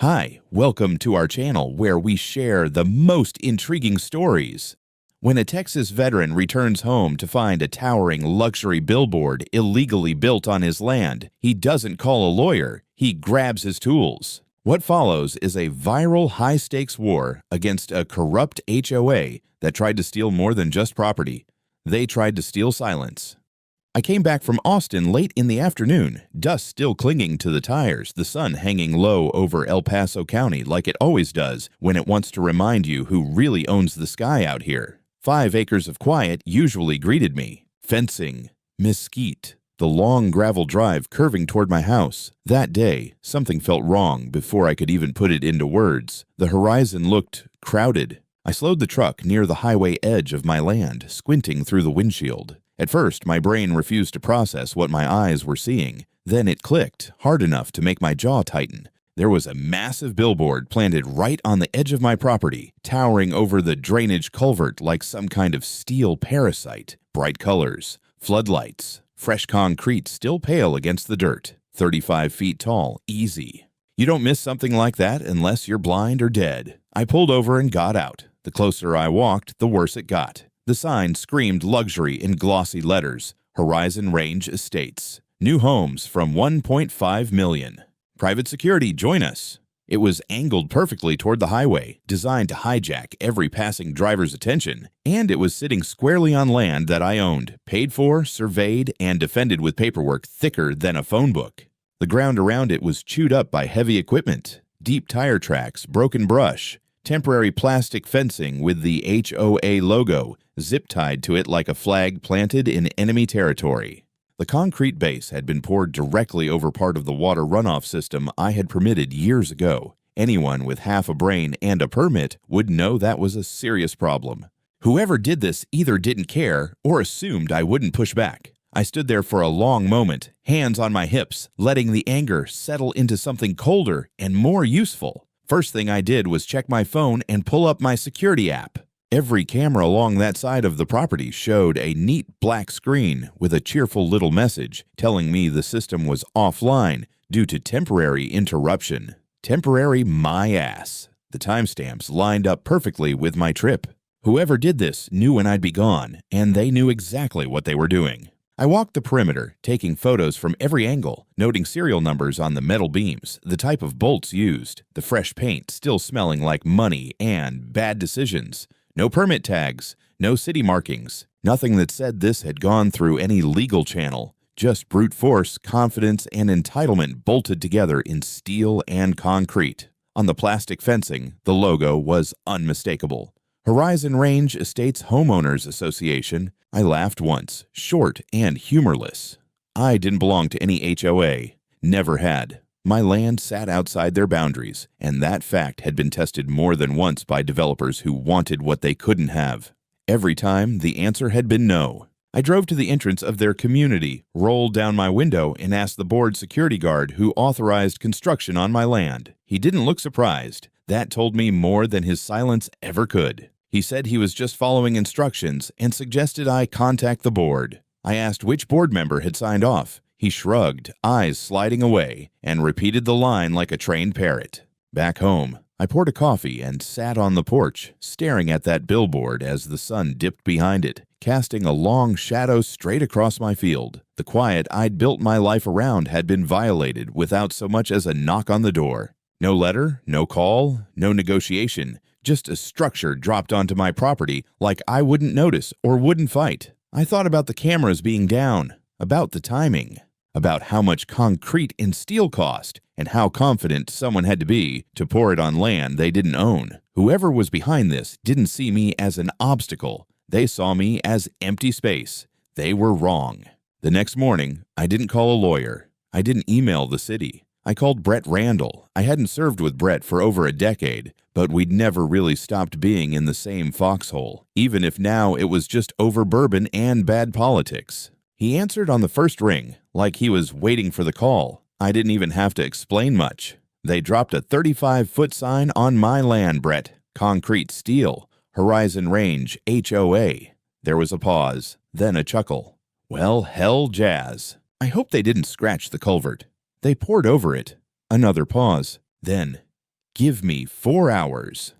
Hi, welcome to our channel where we share the most intriguing stories. When a Texas veteran returns home to find a towering luxury billboard illegally built on his land, he doesn't call a lawyer, he grabs his tools. What follows is a viral high-stakes war against a corrupt HOA that tried to steal more than just property. They tried to steal silence. I came back from Austin late in the afternoon, dust still clinging to the tires, the sun hanging low over El Paso County like it always does when it wants to remind you who really owns the sky out here. 5 acres of quiet usually greeted me. Fencing, mesquite, the long gravel drive curving toward my house. That day, something felt wrong before I could even put it into words. The horizon looked crowded. I slowed the truck near the highway edge of my land, squinting through the windshield. At first, my brain refused to process what my eyes were seeing. Then it clicked, hard enough to make my jaw tighten. There was a massive billboard planted right on the edge of my property, towering over the drainage culvert like some kind of steel parasite. Bright colors, floodlights, fresh concrete still pale against the dirt. 35 feet tall, easy. You don't miss something like that unless you're blind or dead. I pulled over and got out. The closer I walked, the worse it got. The sign screamed luxury in glossy letters. Horizon Range Estates. New homes from $1.5 million. Private security, join us. It was angled perfectly toward the highway, designed to hijack every passing driver's attention, and it was sitting squarely on land that I owned, paid for, surveyed, and defended with paperwork thicker than a phone book. The ground around it was chewed up by heavy equipment, deep tire tracks, broken brush, temporary plastic fencing with the HOA logo zip-tied to it like a flag planted in enemy territory. The concrete base had been poured directly over part of the water runoff system I had permitted years ago. Anyone with half a brain and a permit would know that was a serious problem. Whoever did this either didn't care or assumed I wouldn't push back. I stood there for a long moment, hands on my hips, letting the anger settle into something colder and more useful. First thing I did was check my phone and pull up my security app. Every camera along that side of the property showed a neat black screen with a cheerful little message telling me the system was offline due to temporary interruption. Temporary my ass. The timestamps lined up perfectly with my trip. Whoever did this knew when I'd be gone, and they knew exactly what they were doing. I walked the perimeter, taking photos from every angle, noting serial numbers on the metal beams, the type of bolts used, the fresh paint still smelling like money, and bad decisions. No permit tags, no city markings, nothing that said this had gone through any legal channel. Just brute force, confidence, and entitlement bolted together in steel and concrete. On the plastic fencing, the logo was unmistakable. Horizon Range Estates Homeowners Association. I laughed once, short and humorless. I didn't belong to any HOA. Never had. My land sat outside their boundaries, and that fact had been tested more than once by developers who wanted what they couldn't have. Every time, the answer had been no. I drove to the entrance of their community, rolled down my window, and asked the board security guard who authorized construction on my land. He didn't look surprised. That told me more than his silence ever could. He said he was just following instructions and suggested I contact the board. I asked which board member had signed off. He shrugged, eyes sliding away, and repeated the line like a trained parrot. Back home, I poured a coffee and sat on the porch, staring at that billboard as the sun dipped behind it, casting a long shadow straight across my field. The quiet I'd built my life around had been violated without so much as a knock on the door. No letter, no call, no negotiation, just a structure dropped onto my property like I wouldn't notice or wouldn't fight. I thought about the cameras being down, about the timing, about how much concrete and steel cost, and how confident someone had to be to pour it on land they didn't own. Whoever was behind this didn't see me as an obstacle. They saw me as empty space. They were wrong. The next morning, I didn't call a lawyer. I didn't email the city. I called Brett Randall. I hadn't served with Brett for over a decade, but we'd never really stopped being in the same foxhole, even if now it was just over bourbon and bad politics. He answered on the first ring, like he was waiting for the call. I didn't even have to explain much. They dropped a 35-foot sign on my land, Brett. Concrete steel. Horizon Range HOA. There was a pause, then a chuckle. Well, hell jazz. I hope they didn't scratch the culvert. They poured over it. Another pause. Then, Give me 4 hours.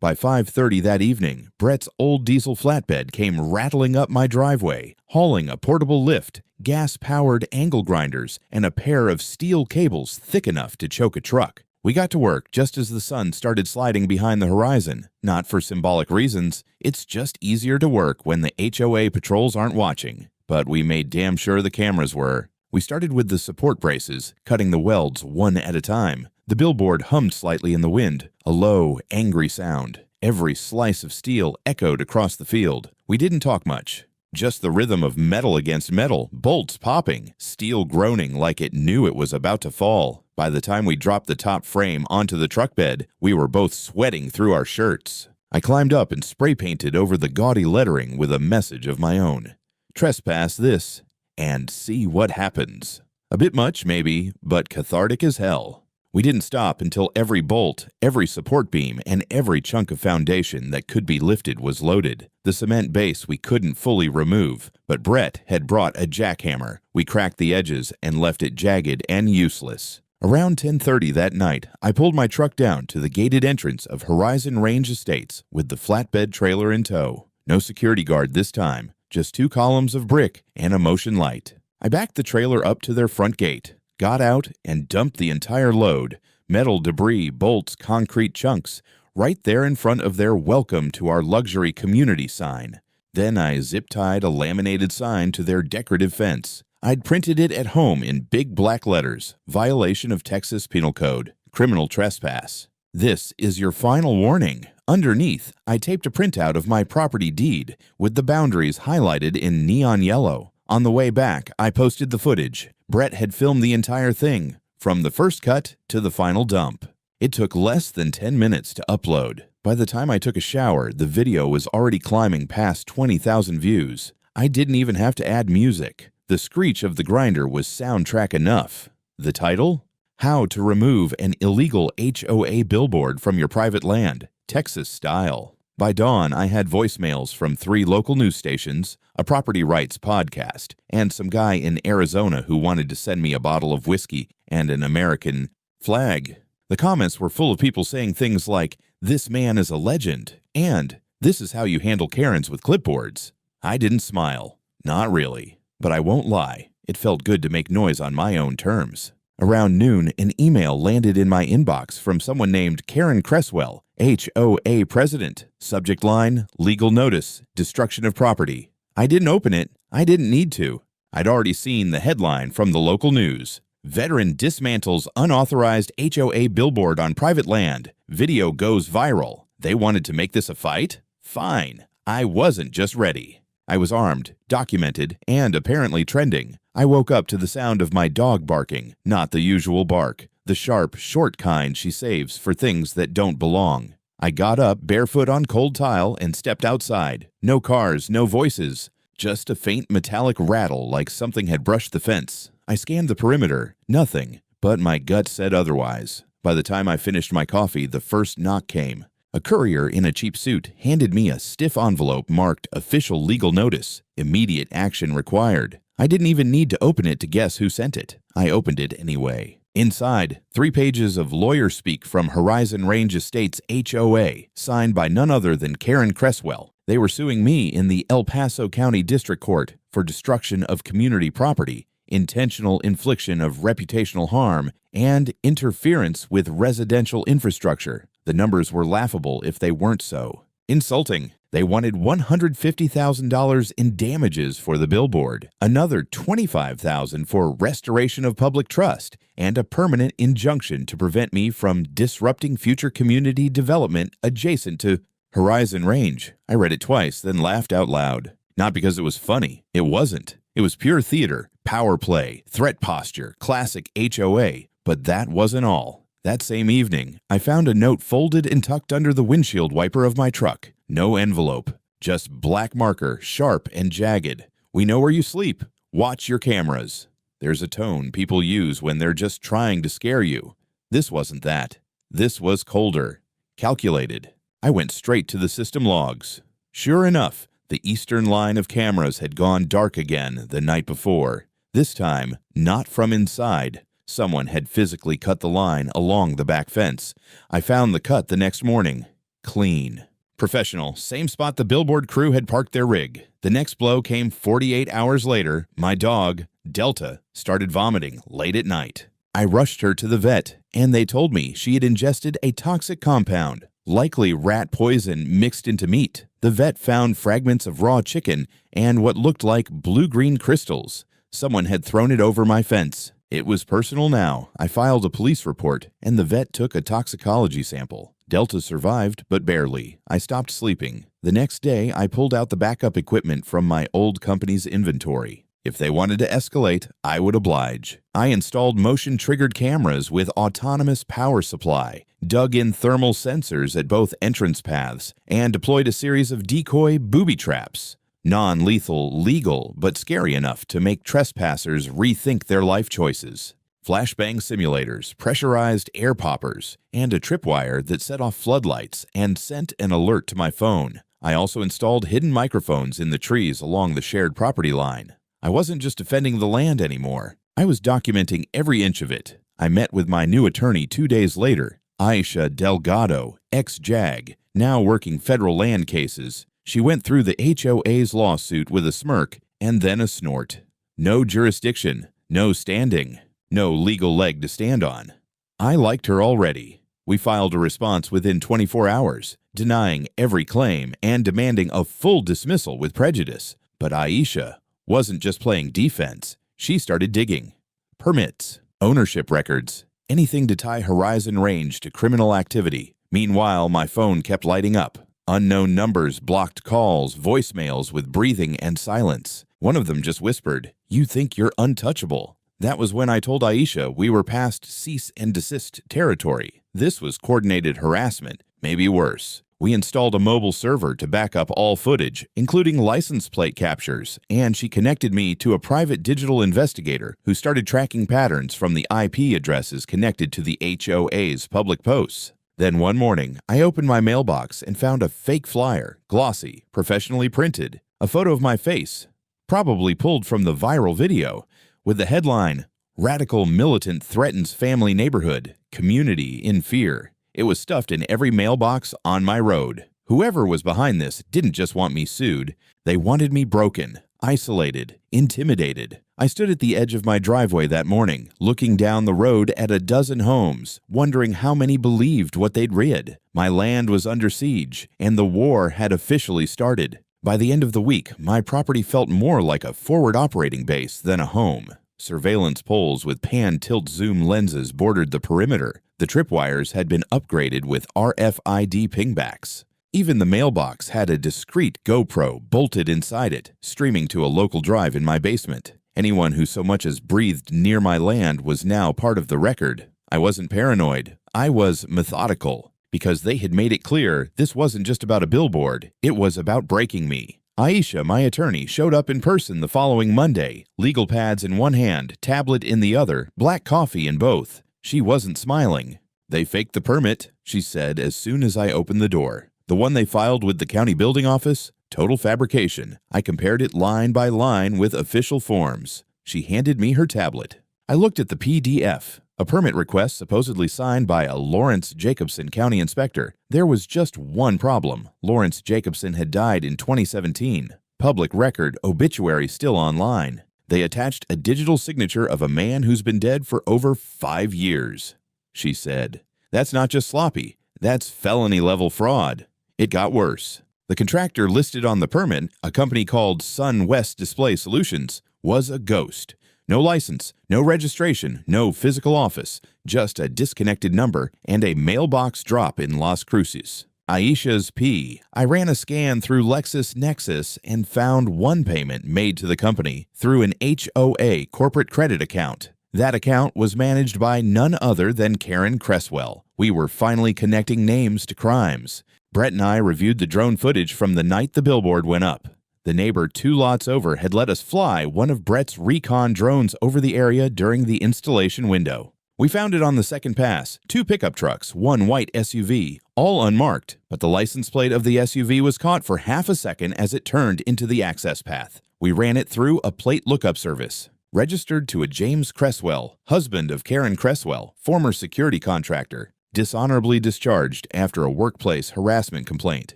By 5:30 that evening, Brett's old diesel flatbed came rattling up my driveway, hauling a portable lift, gas-powered angle grinders, and a pair of steel cables thick enough to choke a truck. We got to work just as the sun started sliding behind the horizon. Not for symbolic reasons, it's just easier to work when the HOA patrols aren't watching. But we made damn sure the cameras were. We started with the support braces, cutting the welds one at a time. The billboard hummed slightly in the wind, a low, angry sound. Every slice of steel echoed across the field. We didn't talk much. Just the rhythm of metal against metal, bolts popping, steel groaning like it knew it was about to fall. By the time we dropped the top frame onto the truck bed, we were both sweating through our shirts. I climbed up and spray painted over the gaudy lettering with a message of my own. Trespass this, and see what happens. A bit much, maybe, but cathartic as hell. We didn't stop until every bolt, every support beam, and every chunk of foundation that could be lifted was loaded. The cement base we couldn't fully remove, but Brett had brought a jackhammer. We cracked the edges and left it jagged and useless. Around 10:30 that night, I pulled my truck down to the gated entrance of Horizon Range Estates with the flatbed trailer in tow. No security guard this time, just 2 columns of brick and a motion light. I backed the trailer up to their front gate, got out, and dumped the entire load, metal debris, bolts, concrete chunks, right there in front of their "Welcome to our luxury community" sign. Then I zip-tied a laminated sign to their decorative fence. I'd printed it at home in big black letters: violation of Texas Penal Code, criminal trespass. This is your final warning. Underneath, I taped a printout of my property deed with the boundaries highlighted in neon yellow. On the way back, I posted the footage. Brett had filmed the entire thing, from the first cut to the final dump. It took less than 10 minutes to upload. By the time I took a shower, the video was already climbing past 20,000 views. I didn't even have to add music. The screech of the grinder was soundtrack enough. The title? How to Remove an Illegal HOA Billboard from Your Private Land, Texas Style. By dawn, I had voicemails from 3 local news stations, a property rights podcast, and some guy in Arizona who wanted to send me a bottle of whiskey and an American flag. The comments were full of people saying things like, "This man is a legend," and "This is how you handle Karens with clipboards." I didn't smile. Not really. But I won't lie, it felt good to make noise on my own terms. Around noon, an email landed in my inbox from someone named Karen Cresswell, HOA president. Subject line, legal notice, destruction of property. I didn't open it. I didn't need to. I'd already seen the headline from the local news. Veteran dismantles unauthorized HOA billboard on private land. Video goes viral. They wanted to make this a fight? Fine. I wasn't just ready. I was armed, documented, and apparently trending. I woke up to the sound of my dog barking, not the usual bark, the sharp, short kind she saves for things that don't belong. I got up barefoot on cold tile and stepped outside. No cars, no voices, just a faint metallic rattle like something had brushed the fence. I scanned the perimeter. Nothing, but my gut said otherwise. By the time I finished my coffee, the first knock came. A courier in a cheap suit handed me a stiff envelope marked "Official Legal Notice. Immediate action required." I didn't even need to open it to guess who sent it. I opened it anyway. Inside, 3 pages of lawyer speak from Horizon Range Estates HOA, signed by none other than Karen Cresswell. They were suing me in the El Paso County District Court for destruction of community property, intentional infliction of reputational harm, and interference with residential infrastructure. The numbers were laughable if they weren't so. Insulting. They wanted $150,000 in damages for the billboard, another $25,000 for restoration of public trust, and a permanent injunction to prevent me from disrupting future community development adjacent to Horizon Range. I read it twice, then laughed out loud. Not because it was funny. It wasn't. It was pure theater, power play, threat posture, classic HOA. But that wasn't all. That same evening, I found a note folded and tucked under the windshield wiper of my truck. No envelope, just black marker, sharp and jagged. "We know where you sleep. Watch your cameras." There's a tone people use when they're just trying to scare you. This wasn't that. This was colder, calculated. I went straight to the system logs. Sure enough, the eastern line of cameras had gone dark again the night before. This time, not from inside. Someone had physically cut the line along the back fence. I found the cut the next morning. Clean. Professional, same spot the billboard crew had parked their rig. The next blow came 48 hours later. My dog, Delta, started vomiting late at night. I rushed her to the vet, and they told me she had ingested a toxic compound, likely rat poison mixed into meat. The vet found fragments of raw chicken and what looked like blue-green crystals. Someone had thrown it over my fence. It was personal now. I filed a police report, and the vet took a toxicology sample. Delta survived, but barely. I stopped sleeping. The next day, I pulled out the backup equipment from my old company's inventory. If they wanted to escalate, I would oblige. I installed motion-triggered cameras with autonomous power supply, dug in thermal sensors at both entrance paths, and deployed a series of decoy booby traps. Non-lethal, legal, but scary enough to make trespassers rethink their life choices. Flashbang simulators, pressurized air poppers, and a tripwire that set off floodlights and sent an alert to my phone. I also installed hidden microphones in the trees along the shared property line. I wasn't just defending the land anymore. I was documenting every inch of it. I met with my new attorney 2 days later, Aisha Delgado, ex-JAG, now working federal land cases. She went through the HOA's lawsuit with a smirk and then a snort. No jurisdiction, no standing, no legal leg to stand on. I liked her already. We filed a response within 24 hours, denying every claim and demanding a full dismissal with prejudice. But Aisha wasn't just playing defense. She started digging. Permits, ownership records, anything to tie Horizon Range to criminal activity. Meanwhile, my phone kept lighting up. Unknown numbers blocked calls, voicemails with breathing and silence. One of them just whispered, "You think you're untouchable." That was when I told Aisha we were past cease and desist territory. This was coordinated harassment, maybe worse. We installed a mobile server to back up all footage, including license plate captures, and she connected me to a private digital investigator who started tracking patterns from the IP addresses connected to the HOA's public posts. Then one morning, I opened my mailbox and found a fake flyer, glossy, professionally printed, a photo of my face, probably pulled from the viral video, with the headline, "Radical Militant Threatens Family Neighborhood, Community in Fear." It was stuffed in every mailbox on my road. Whoever was behind this didn't just want me sued. They wanted me broken, isolated, intimidated. I stood at the edge of my driveway that morning, looking down the road at a dozen homes, wondering how many believed what they'd read. My land was under siege, and the war had officially started. By the end of the week, my property felt more like a forward operating base than a home. Surveillance poles with pan-tilt-zoom lenses bordered the perimeter. The tripwires had been upgraded with RFID pingbacks. Even the mailbox had a discreet GoPro bolted inside it, streaming to a local drive in my basement. Anyone who so much as breathed near my land was now part of the record. I wasn't paranoid. I was methodical, because they had made it clear this wasn't just about a billboard. It was about breaking me. Aisha, my attorney, showed up in person the following Monday, legal pads in one hand, tablet in the other, black coffee in both. She wasn't smiling. "They faked the permit," she said as soon as I opened the door. "The one they filed with the county building office? Total fabrication. I compared it line by line with official forms." She handed me her tablet. I looked at the PDF, a permit request supposedly signed by a Lawrence Jacobson county inspector. There was just one problem. Lawrence Jacobson had died in 2017. Public record, obituary still online. They attached a digital signature of a man who's been dead for over 5 years. She said, "That's not just sloppy. That's felony-level fraud." It got worse. The contractor listed on the permit, a company called Sun West Display Solutions, was a ghost. No license, no registration, no physical office, just a disconnected number and a mailbox drop in Las Cruces. Aisha's P. I ran a scan through LexisNexis and found one payment made to the company through an HOA corporate credit account. That account was managed by none other than Karen Cresswell. We were finally connecting names to crimes. Brett and I reviewed the drone footage from the night the billboard went up. The neighbor 2 lots over had let us fly one of Brett's recon drones over the area during the installation window. We found it on the second pass, 2 pickup trucks, 1 white SUV, all unmarked, but the license plate of the SUV was caught for half a second as it turned into the access path. We ran it through a plate lookup service. registered to a James Cresswell, husband of Karen Cresswell, former security contractor, dishonorably discharged after a workplace harassment complaint,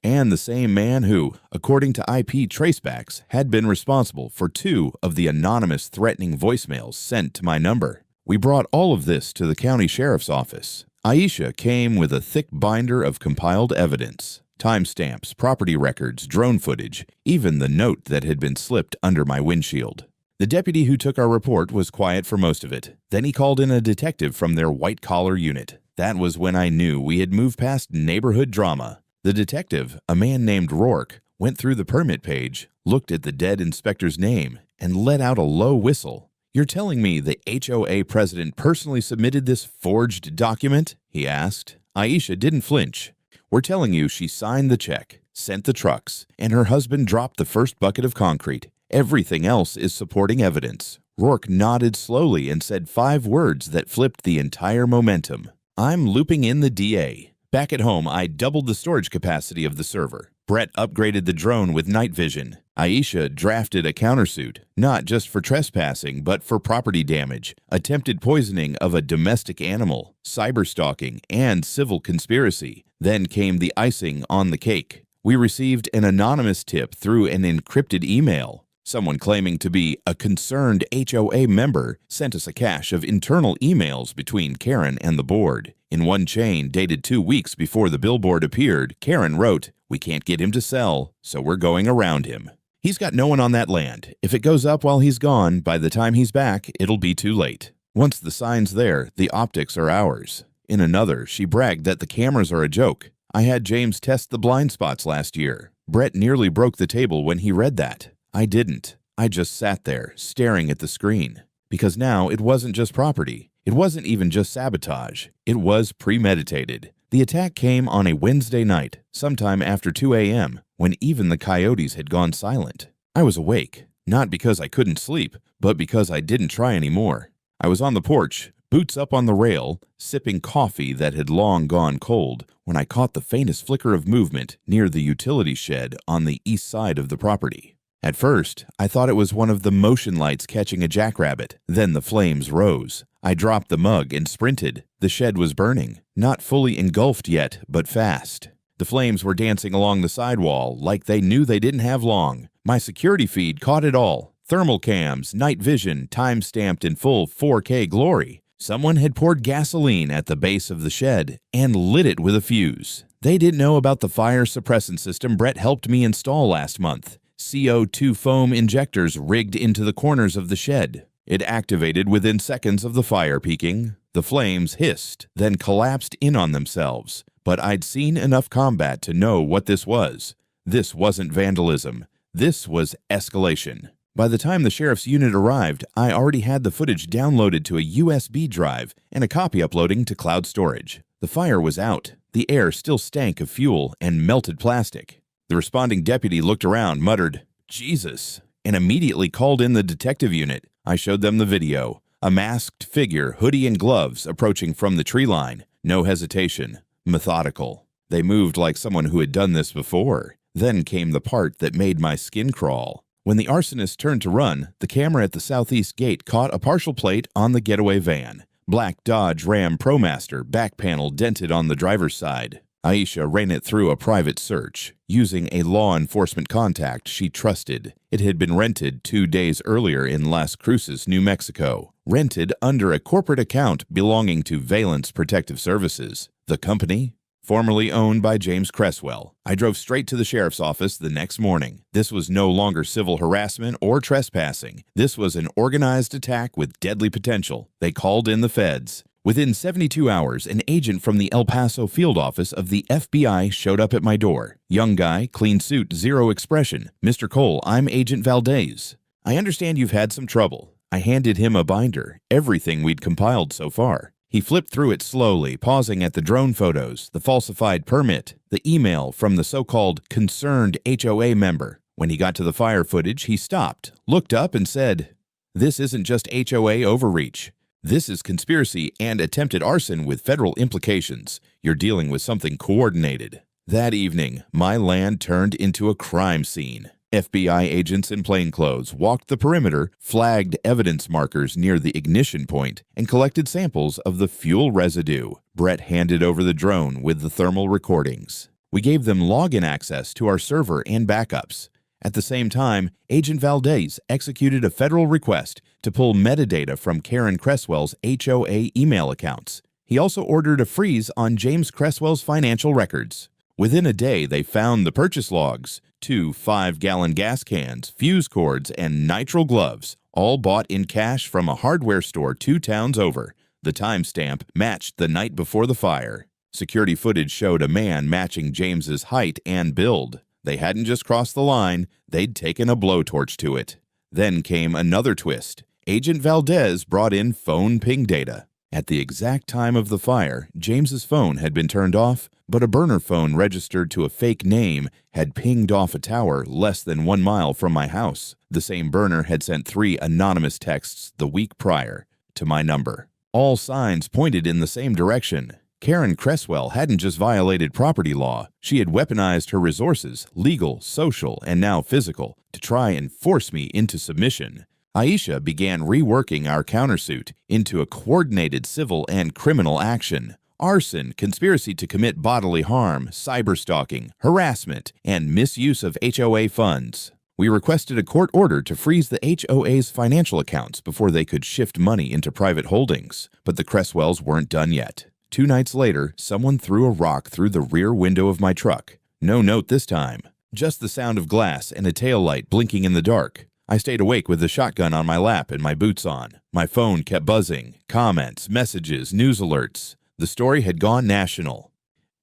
and the same man who, according to IP tracebacks, had been responsible for 2 of the anonymous threatening voicemails sent to my number. We brought all of this to the county sheriff's office. Aisha came with a thick binder of compiled evidence, timestamps, property records, drone footage, even the note that had been slipped under my windshield. The deputy who took our report was quiet for most of it. Then he called in a detective from their white-collar unit. That was when I knew we had moved past neighborhood drama. The detective, a man named Rourke, went through the permit page, looked at the dead inspector's name, and let out a low whistle. "You're telling me the HOA president personally submitted this forged document?" he asked. Aisha didn't flinch. "We're telling you she signed the check, sent the trucks, and her husband dropped the first bucket of concrete. Everything else is supporting evidence." Rourke nodded slowly and said 5 words that flipped the entire momentum. "I'm looping in the DA. Back at home, I doubled the storage capacity of the server. Brett upgraded the drone with night vision. Aisha drafted a countersuit, not just for trespassing, but for property damage, attempted poisoning of a domestic animal, cyberstalking, and civil conspiracy. Then came the icing on the cake. We received an anonymous tip through an encrypted email. Someone claiming to be a concerned HOA member sent us a cache of internal emails between Karen and the board. In one chain, dated 2 weeks before the billboard appeared, Karen wrote, "We can't get him to sell, so we're going around him. He's got no one on that land. If it goes up while he's gone, by the time he's back, it'll be too late. Once the sign's there, the optics are ours." In another, she bragged that the cameras are a joke. I had James test the blind spots last year. Brett nearly broke the table when he read that. I didn't. I just sat there, staring at the screen. Because now it wasn't just property. It wasn't even just sabotage. It was premeditated. The attack came on a Wednesday night, sometime after 2 a.m., when even the coyotes had gone silent. I was awake, not because I couldn't sleep, but because I didn't try anymore. I was on the porch, boots up on the rail, sipping coffee that had long gone cold, when I caught the faintest flicker of movement near the utility shed on the east side of the property. At first, I thought it was one of the motion lights catching a jackrabbit. Then the flames rose. I dropped the mug and sprinted. The shed was burning, not fully engulfed yet, but fast. The flames were dancing along the sidewall like they knew they didn't have long. My security feed caught it all. Thermal cams, night vision, time-stamped in full 4K glory. Someone had poured gasoline at the base of the shed and lit it with a fuse. They didn't know about the fire suppressant system Brett helped me install last month. CO2 foam injectors rigged into the corners of the shed. It activated within seconds of the fire peaking. The flames hissed, then collapsed in on themselves. But I'd seen enough combat to know what this was. This wasn't vandalism. This was escalation. By the time the sheriff's unit arrived, I already had the footage downloaded to a USB drive and a copy uploading to cloud storage. The fire was out. The air still stank of fuel and melted plastic. The responding deputy looked around, muttered, "Jesus," and immediately called in the detective unit. I showed them the video. A masked figure, hoodie and gloves, approaching from the tree line. No hesitation. Methodical. They moved like someone who had done this before. Then came the part that made my skin crawl. When the arsonist turned to run, the camera at the southeast gate caught a partial plate on the getaway van. Black Dodge Ram ProMaster, back panel dented on the driver's side. Aisha ran it through a private search, using a law enforcement contact she trusted. It had been rented 2 days earlier in Las Cruces, New Mexico. Rented under a corporate account belonging to Valence Protective Services. The company? Formerly owned by James Cresswell. I drove straight to the sheriff's office the next morning. This was no longer civil harassment or trespassing. This was an organized attack with deadly potential. They called in the feds. Within 72 hours, an agent from the El Paso field office of the FBI showed up at my door. Young guy, clean suit, zero expression. "Mr. Cole, I'm Agent Valdez. I understand you've had some trouble." I handed him a binder, everything we'd compiled so far. He flipped through it slowly, pausing at the drone photos, the falsified permit, the email from the so-called concerned HOA member. When he got to the fire footage, he stopped, looked up and said, "This isn't just HOA overreach. This is conspiracy and attempted arson with federal implications. You're dealing with something coordinated." That evening, my land turned into a crime scene. FBI agents in plainclothes walked the perimeter, flagged evidence markers near the ignition point, and collected samples of the fuel residue. Brett handed over the drone with the thermal recordings. We gave them login access to our server and backups. At the same time, Agent Valdez executed a federal request to pull metadata from Karen Cresswell's HOA email accounts. He also ordered a freeze on James Cresswell's financial records. Within a day, they found the purchase logs, 2 5-gallon gas cans, fuse cords, and nitrile gloves, all bought in cash from a hardware store 2 towns over. The timestamp matched the night before the fire. Security footage showed a man matching James's height and build. They hadn't just crossed the line, they'd taken a blowtorch to it. Then came another twist. Agent Valdez brought in phone ping data. At the exact time of the fire, James's phone had been turned off, but a burner phone registered to a fake name had pinged off a tower less than 1 mile from my house. The same burner had sent 3 anonymous texts the week prior to my number. All signs pointed in the same direction. Karen Cresswell hadn't just violated property law, she had weaponized her resources, legal, social, and now physical, to try and force me into submission. Aisha began reworking our countersuit into a coordinated civil and criminal action. Arson, conspiracy to commit bodily harm, cyberstalking, harassment, and misuse of HOA funds. We requested a court order to freeze the HOA's financial accounts before they could shift money into private holdings, but the Cresswells weren't done yet. 2 nights later, someone threw a rock through the rear window of my truck. No note this time, just the sound of glass and a taillight blinking in the dark. I stayed awake with the shotgun on my lap and my boots on. My phone kept buzzing. Comments, messages, news alerts. The story had gone national.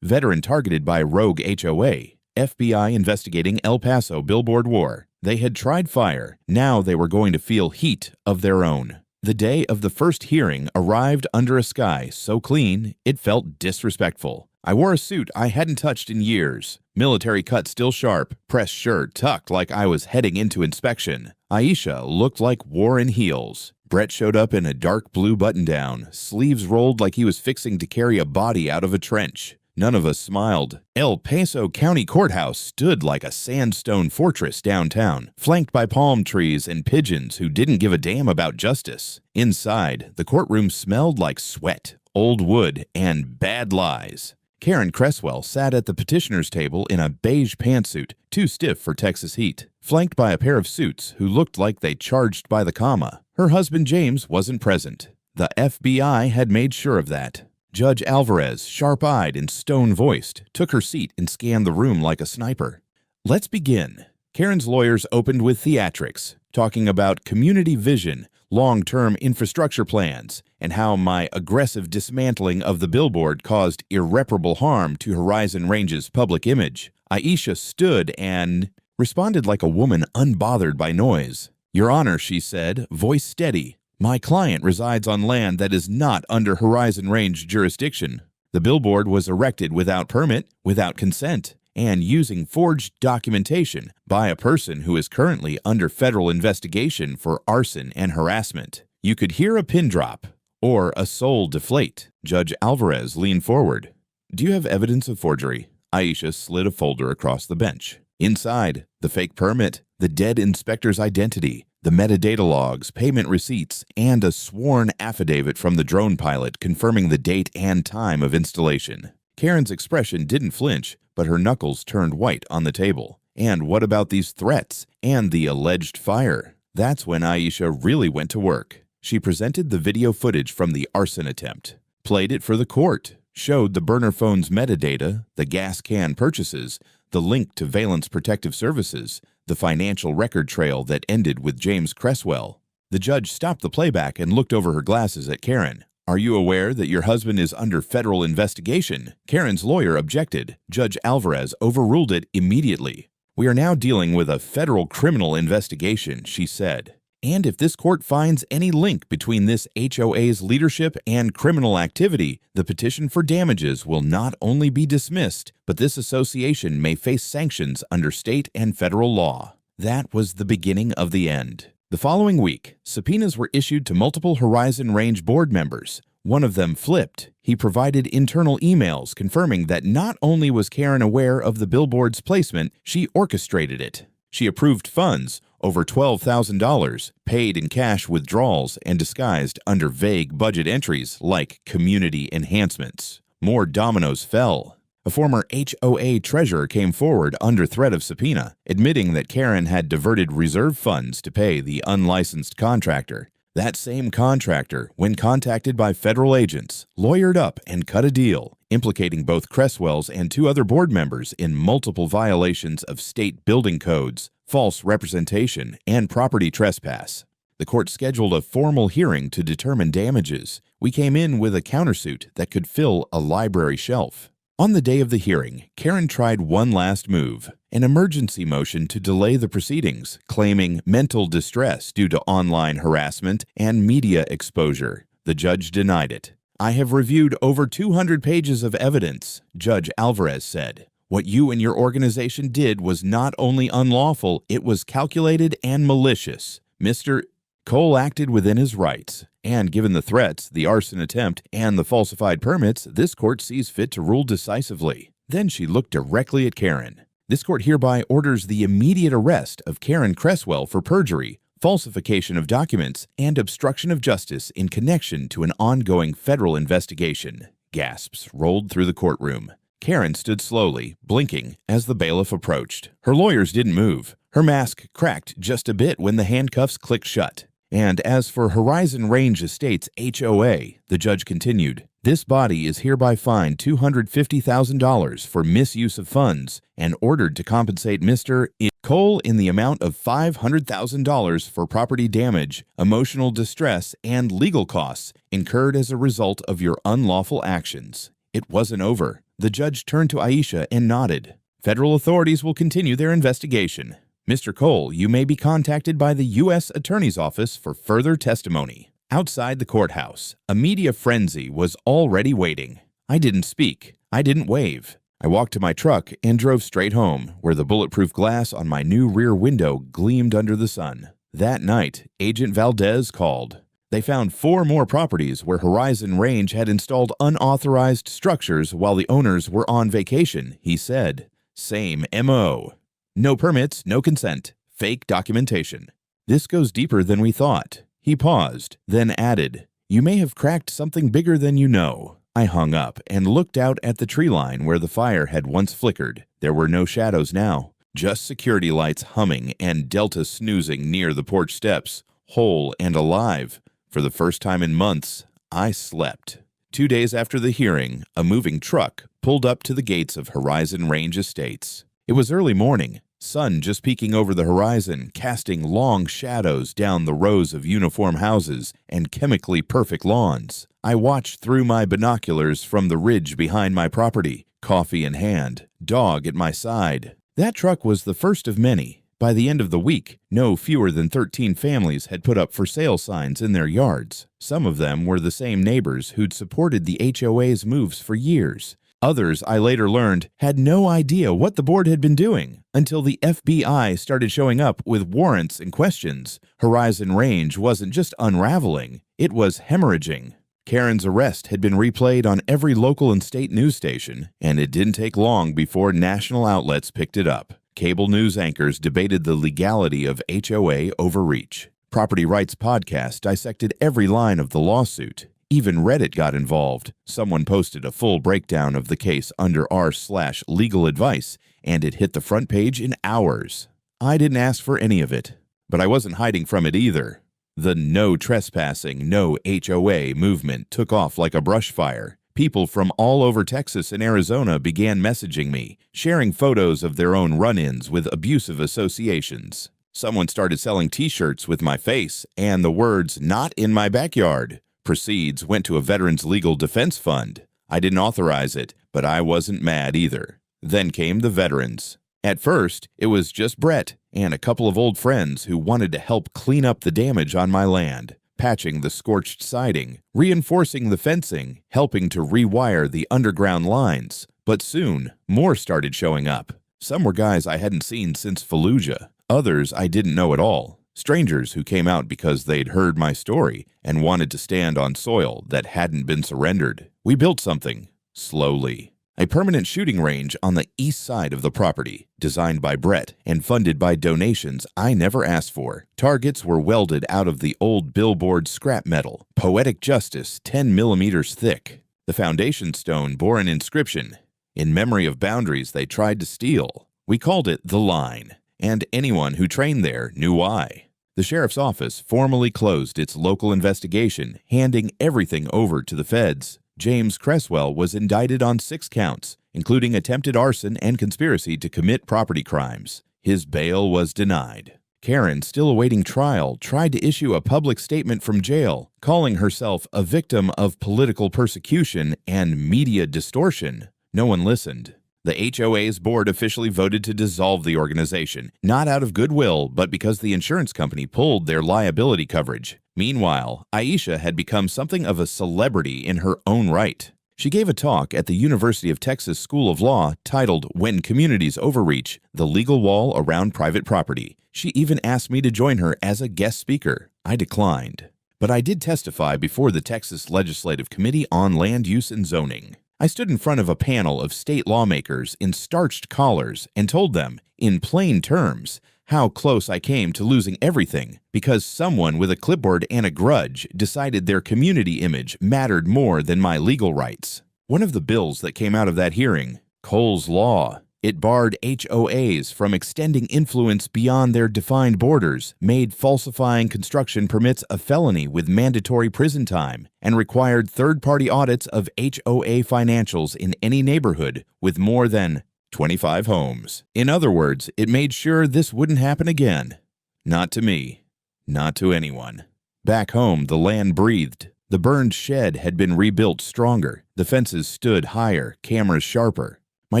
Veteran targeted by rogue HOA. FBI investigating El Paso billboard war. They had tried fire. Now they were going to feel heat of their own. The day of the first hearing arrived under a sky so clean it felt disrespectful. I wore a suit I hadn't touched in years. Military cut still sharp, pressed shirt tucked like I was heading into inspection. Aisha looked like wore in heels. Brett showed up in a dark blue button-down, sleeves rolled like he was fixing to carry a body out of a trench. None of us smiled. El Paso County Courthouse stood like a sandstone fortress downtown, flanked by palm trees and pigeons who didn't give a damn about justice. Inside, the courtroom smelled like sweat, old wood, and bad lies. Karen Cresswell sat at the petitioner's table in a beige pantsuit, too stiff for Texas heat, flanked by a pair of suits who looked like they charged by the comma. Her husband James wasn't present. The FBI had made sure of that. Judge Alvarez, sharp-eyed and stone-voiced, took her seat and scanned the room like a sniper. Let's begin. Karen's lawyers opened with theatrics, talking about community vision, long-term infrastructure plans, and how my aggressive dismantling of the billboard caused irreparable harm to Horizon Range's public image. Aisha stood and responded like a woman unbothered by noise. "Your Honor," she said, voice steady, "my client resides on land that is not under Horizon Range jurisdiction. The billboard was erected without permit, without consent, and using forged documentation by a person who is currently under federal investigation for arson and harassment." You could hear a pin drop or a soul deflate. Judge Alvarez leaned forward. "Do you have evidence of forgery?" Aisha slid a folder across the bench. Inside, the fake permit, the dead inspector's identity, the metadata logs, payment receipts, and a sworn affidavit from the drone pilot confirming the date and time of installation. Karen's expression didn't flinch, but her knuckles turned white on the table. And what about these threats and the alleged fire? That's when Aisha really went to work. She presented the video footage from the arson attempt, played it for the court, showed the burner phone's metadata, the gas can purchases, the link to Valence Protective Services, the financial record trail that ended with James Cresswell. The judge stopped the playback and looked over her glasses at Karen. "Are you aware that your husband is under federal investigation?" Karen's lawyer objected. Judge Alvarez overruled it immediately. "We are now dealing with a federal criminal investigation," she said. "And if this court finds any link between this HOA's leadership and criminal activity, the petition for damages will not only be dismissed, but this association may face sanctions under state and federal law." That was the beginning of the end. The following week, subpoenas were issued to multiple Horizon Range board members. One of them flipped. He provided internal emails confirming that not only was Karen aware of the billboard's placement, she orchestrated it. She approved funds, over $12,000, paid in cash withdrawals and disguised under vague budget entries like community enhancements. More dominoes fell. A former HOA treasurer came forward under threat of subpoena, admitting that Karen had diverted reserve funds to pay the unlicensed contractor. That same contractor, when contacted by federal agents, lawyered up and cut a deal, implicating both Cresswell's and 2 other board members in multiple violations of state building codes, false representation, and property trespass. The court scheduled a formal hearing to determine damages. We came in with a countersuit that could fill a library shelf. On the day of the hearing, Karen tried one last move, an emergency motion to delay the proceedings, claiming mental distress due to online harassment and media exposure. The judge denied it. "I have reviewed over 200 pages of evidence," Judge Alvarez said. "What you and your organization did was not only unlawful, it was calculated and malicious. Mr. Cole acted within his rights, and given the threats, the arson attempt, and the falsified permits, this court sees fit to rule decisively." Then she looked directly at Karen. "This court hereby orders the immediate arrest of Karen Cresswell for perjury, falsification of documents, and obstruction of justice in connection to an ongoing federal investigation." Gasps rolled through the courtroom. Karen stood slowly, blinking, as the bailiff approached. Her lawyers didn't move. Her mask cracked just a bit when the handcuffs clicked shut. And as for Horizon Range Estates HOA, the judge continued, "This body is hereby fined $250,000 for misuse of funds and ordered to compensate Mr. Cole in the amount of $500,000 for property damage, emotional distress, and legal costs incurred as a result of your unlawful actions." It wasn't over. The judge turned to Aisha and nodded. "Federal authorities will continue their investigation. Mr. Cole, you may be contacted by the U.S. Attorney's Office for further testimony." Outside the courthouse, a media frenzy was already waiting. I didn't speak. I didn't wave. I walked to my truck and drove straight home, where the bulletproof glass on my new rear window gleamed under the sun. That night, Agent Valdez called. They found 4 more properties where Horizon Range had installed unauthorized structures while the owners were on vacation, he said. Same MO. No permits, no consent, fake documentation. "This goes deeper than we thought." He paused, then added, "You may have cracked something bigger than you know." I hung up and looked out at the tree line where the fire had once flickered. There were no shadows now, just security lights humming and Delta snoozing near the porch steps, whole and alive. For the first time in months, I slept. 2 days after the hearing, a moving truck pulled up to the gates of Horizon Range Estates. It was early morning. Sun just peeking over the horizon, casting long shadows down the rows of uniform houses and chemically perfect lawns. I watched through my binoculars from the ridge behind my property, coffee in hand, dog at my side. That truck was the first of many. By the end of the week, no fewer than 13 families had put up for sale signs in their yards. Some of them were the same neighbors who'd supported the HOA's moves for years. Others, I later learned, had no idea what the board had been doing until the FBI started showing up with warrants and questions. Horizon Range wasn't just unraveling, it was hemorrhaging. Karen's arrest had been replayed on every local and state news station, and it didn't take long before national outlets picked it up. Cable news anchors debated the legality of HOA overreach. Property Rights Podcast dissected every line of the lawsuit. Even Reddit got involved. Someone posted a full breakdown of the case under r/legal advice, and it hit the front page in hours. I didn't ask for any of it, but I wasn't hiding from it either. The no trespassing, no HOA movement took off like a brush fire. People from all over Texas and Arizona began messaging me, sharing photos of their own run-ins with abusive associations. Someone started selling t-shirts with my face and the words, "Not in my backyard." Proceeds went to a veterans legal defense fund. I didn't authorize it, but I wasn't mad either. Then came the veterans. At first, it was just Brett and a couple of old friends who wanted to help clean up the damage on my land, patching the scorched siding, reinforcing the fencing, helping to rewire the underground lines. But soon, more started showing up. Some were guys I hadn't seen since Fallujah. Others I didn't know at all. Strangers who came out because they'd heard my story and wanted to stand on soil that hadn't been surrendered. We built something, slowly. A permanent shooting range on the east side of the property, designed by Brett and funded by donations I never asked for. Targets were welded out of the old BILLBOARD scrap metal, poetic justice 10 millimeters thick. The foundation stone bore an inscription, in memory of boundaries they tried to steal. We called it the line, and anyone who trained there knew why. The sheriff's office formally closed its local investigation, handing everything over to the feds. James Cresswell was indicted on 6 counts, including attempted arson and conspiracy to commit property crimes. His bail was denied. Karen, still awaiting trial, tried to issue a public statement from jail, calling herself a victim of political persecution and media distortion. No one listened. The HOA's board officially voted to dissolve the organization, not out of goodwill, but because the insurance company pulled their liability coverage. Meanwhile, Aisha had become something of a celebrity in her own right. She gave a talk at the University of Texas School of Law titled "When Communities Overreach: The Legal Wall Around Private Property." She even asked me to join her as a guest speaker. I declined. But I did testify before the Texas Legislative Committee on Land Use and Zoning. I stood in front of a panel of state lawmakers in starched collars and told them, in plain terms, how close I came to losing everything because someone with a clipboard and a grudge decided their community image mattered more than my legal rights. One of the bills that came out of that hearing, Cole's Law, it barred HOAs from extending influence beyond their defined borders, made falsifying construction permits a felony with mandatory prison time, and required third-party audits of HOA financials in any neighborhood with more than 25 homes. In other words, it made sure this wouldn't happen again. Not to me. Not to anyone. Back home, the land breathed. The burned shed had been rebuilt stronger. The fences stood higher, cameras sharper. My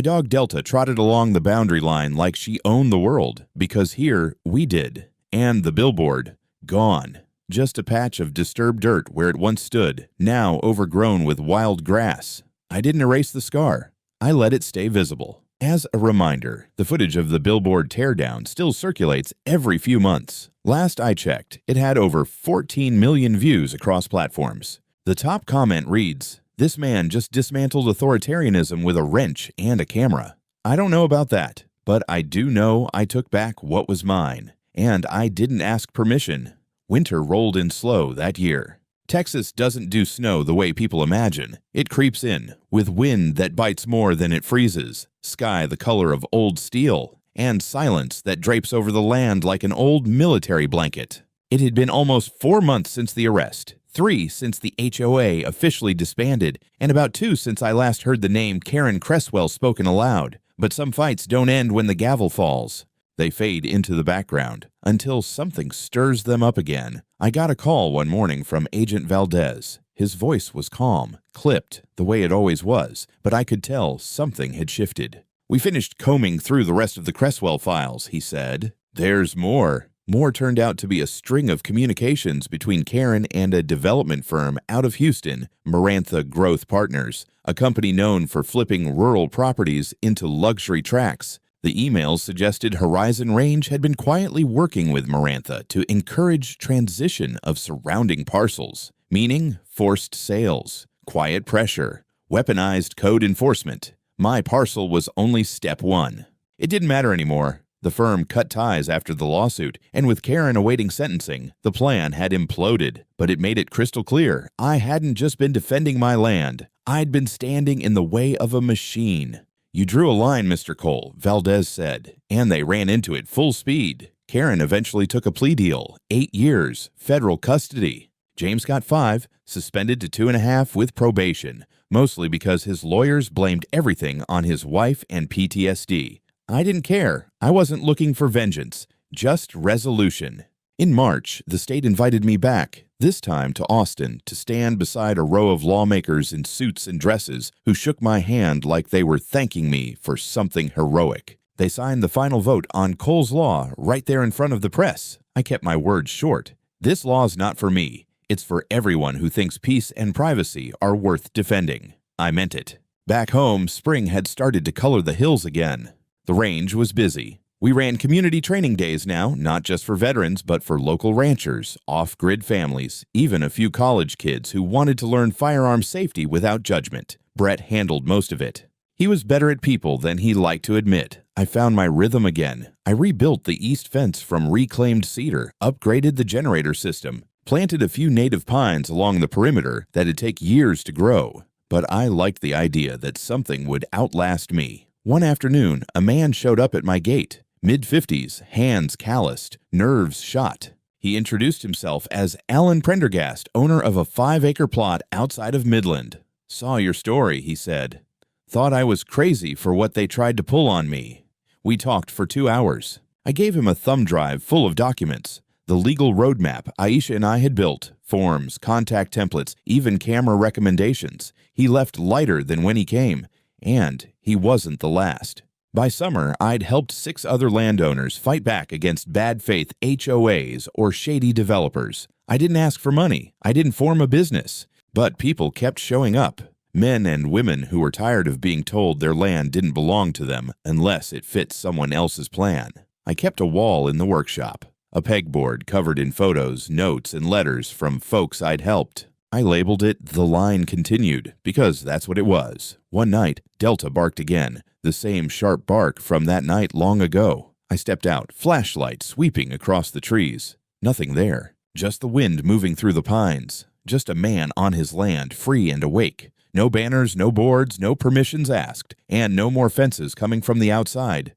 dog Delta trotted along the boundary line like she owned the world, because here we did. And the billboard, gone. Just a patch of disturbed dirt where it once stood, now overgrown with wild grass. I didn't erase the scar. I let it stay visible. As a reminder, the footage of the billboard teardown still circulates every few months. Last I checked, it had over 14 million views across platforms. The top comment reads, "This man just dismantled authoritarianism with a wrench and a camera." I don't know about that, but I do know I took back what was mine, and I didn't ask permission. Winter rolled in slow that year. Texas doesn't do snow the way people imagine. It creeps in, with wind that bites more than it freezes, sky the color of old steel, and silence that drapes over the land like an old military blanket. It had been almost 4 months since the arrest, 3 since the HOA officially disbanded, and about 2 since I last heard the name Karen Cresswell spoken aloud. But some fights don't end when the gavel falls. They fade into the background until something stirs them up again. I got a call one morning from Agent Valdez. His voice was calm, clipped, the way it always was, but I could tell something had shifted. "We finished combing through the rest of the Cresswell files," he said. "There's more." More turned out to be a string of communications between Karen and a development firm out of Houston, Marantha Growth Partners, a company known for flipping rural properties into luxury tracts. The emails suggested Horizon Range had been quietly working with Marantha to encourage transition of surrounding parcels, meaning forced sales, quiet pressure, weaponized code enforcement. My parcel was only step 1. It didn't matter anymore. The firm cut ties after the lawsuit, and with Karen awaiting sentencing, the plan had imploded. But it made it crystal clear I hadn't just been defending my land. I'd been standing in the way of a machine. "You drew a line, Mr. Cole," Valdez said, and they ran into it full speed. Karen eventually took a plea deal, 8 years, federal custody. James got 5, suspended to 2.5 with probation, mostly because his lawyers blamed everything on his wife and PTSD. I didn't care. I wasn't looking for vengeance, just resolution. In March, the state invited me back, this time to Austin, to stand beside a row of lawmakers in suits and dresses who shook my hand like they were thanking me for something heroic. They signed the final vote on Cole's Law right there in front of the press. I kept my words short. This law's not for me. It's for everyone who thinks peace and privacy are worth defending. I meant it. Back home, spring had started to color the hills again. The range was busy. We ran community training days now, not just for veterans, but for local ranchers, off-grid families, even a few college kids who wanted to learn firearm safety without judgment. Brett handled most of it. He was better at people than he liked to admit. I found my rhythm again. I rebuilt the east fence from reclaimed cedar, upgraded the generator system, planted a few native pines along the perimeter that'd take years to grow. But I liked the idea that something would outlast me. One afternoon, a man showed up at my gate, mid-50s, hands calloused, nerves shot. He introduced himself as Alan Prendergast, owner of a 5-acre plot outside of Midland. "Saw your story," he said. "Thought I was crazy for what they tried to pull on me." We talked for 2 hours. I gave him a thumb drive full of documents, the legal roadmap Aisha and I had built, forms, contact templates, even camera recommendations. He left lighter than when he came, and he wasn't the last. By summer, I'd helped 6 other landowners fight back against bad faith HOAs or shady developers. I didn't ask for money. I didn't form a business. But people kept showing up. Men and women who were tired of being told their land didn't belong to them unless it fit someone else's plan. I kept a wall in the workshop, a pegboard covered in photos, notes, and letters from folks I'd helped. I labeled it "The Line Continued" because that's what it was. One night, Delta barked again, the same sharp bark from that night long ago. I stepped out, flashlight sweeping across the trees. Nothing there, just the wind moving through the pines, just a man on his land, free and awake. No banners, no boards, no permissions asked, and no more fences coming from the outside.